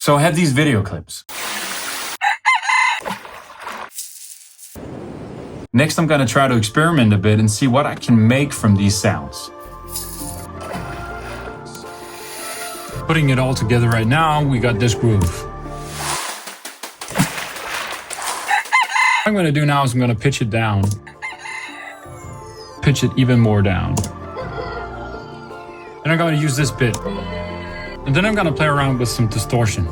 So I have these video clips. Next, I'm gonna try to experiment a bit and see what I can make from these sounds. Putting it all together right now, we got this groove. What I'm gonna do now is I'm gonna pitch it down. Pitch it even more down. And I'm gonna use this bit. And then I'm gonna play around with some distortion.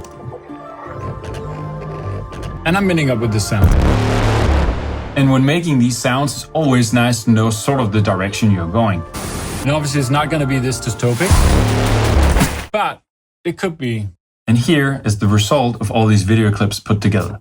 And I'm ending up with this sound. And when making these sounds, it's always nice to know sort of the direction you're going. And obviously it's not gonna be this dystopic, but it could be. And here is the result of all these video clips put together.